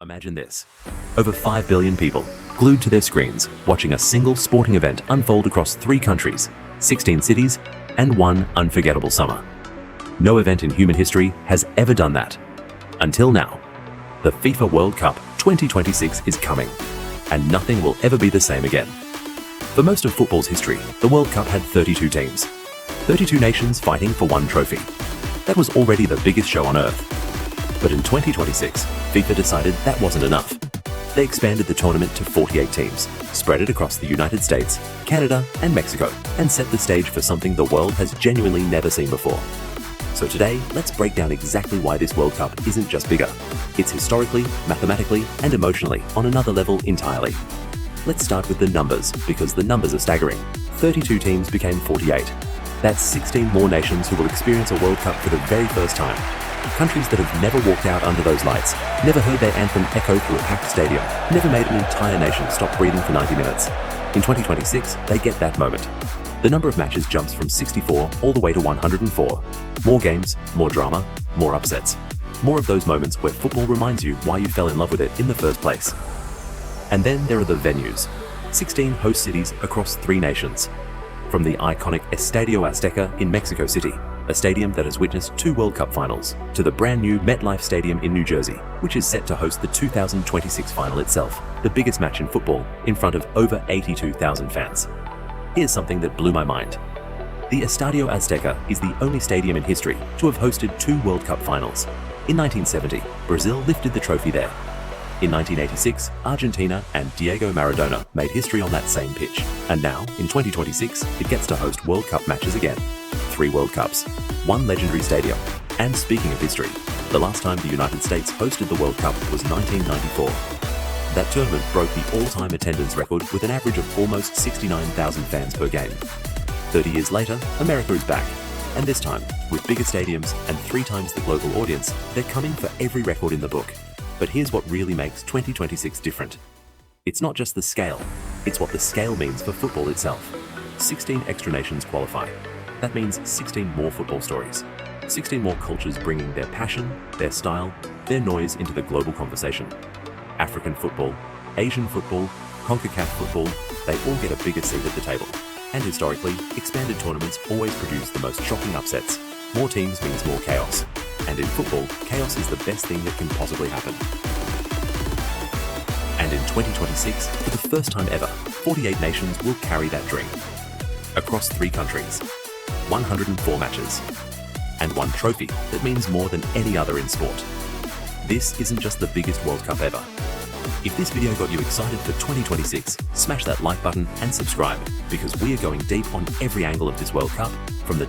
Imagine this. Over 5 billion people glued to their screens, watching a single sporting event unfold across 3 countries, 16 cities, and one unforgettable summer. No event in human history has ever done that. Until now. The FIFA World Cup 2026 is coming, and nothing will ever be the same again. For most of football's history, the World Cup had 32 teams, 32 nations fighting for one trophy. That was already the biggest show on earth. But in 2026, FIFA decided that wasn't enough. They expanded the tournament to 48 teams, spread it across the United States, Canada, and Mexico, and set the stage for something the world has genuinely never seen before. So today, let's break down exactly why this World Cup isn't just bigger. It's historically, mathematically, and emotionally on another level entirely. Let's start with the numbers, because the numbers are staggering. 32 teams became 48. That's 16 more nations who will experience a World Cup for the very first time. Countries that have never walked out under those lights, never heard their anthem echo through a packed stadium, never made an entire nation stop breathing for 90 minutes. In 2026, they get that moment. The number of matches jumps from 64 all the way to 104. More games, more drama, more upsets. More of those moments where football reminds you why you fell in love with it in the first place. And then there are the venues. 16 host cities across 3 nations. From the iconic Estadio Azteca in Mexico City, a stadium that has witnessed 2 World Cup finals, to the brand new MetLife Stadium in New Jersey, which is set to host the 2026 final itself, the biggest match in football, in front of over 82,000 fans. Here's something that blew my mind. The Estadio Azteca is the only stadium in history to have hosted 2 World Cup finals. In 1970, Brazil lifted the trophy there. In 1986, Argentina and Diego Maradona made history on that same pitch. And now, in 2026, it gets to host World Cup matches again. 3 World Cups, 1 legendary stadium. And speaking of history, the last time the United States hosted the World Cup was 1994. That tournament broke the all-time attendance record with an average of almost 69,000 fans per game. 30 years later, America is back. And this time, with bigger stadiums and 3 times the global audience, they're coming for every record in the book. But here's what really makes 2026 different. It's not just the scale, it's what the scale means for football itself. 16 extra nations qualify. That means 16 more football stories. 16 more cultures bringing their passion, their style, their noise into the global conversation. African football, Asian football, CONCACAF football, they all get a bigger seat at the table. And historically, expanded tournaments always produce the most shocking upsets. More teams means more chaos. And in football, chaos is the best thing that can possibly happen. And in 2026, for the first time ever, 48 nations will carry that dream. Across 3 countries, 104 matches, and 1 trophy that means more than any other in sport. This isn't just the biggest World Cup ever. If this video got you excited for 2026, smash that like button and subscribe, because we are going deep on every angle of this World Cup, from the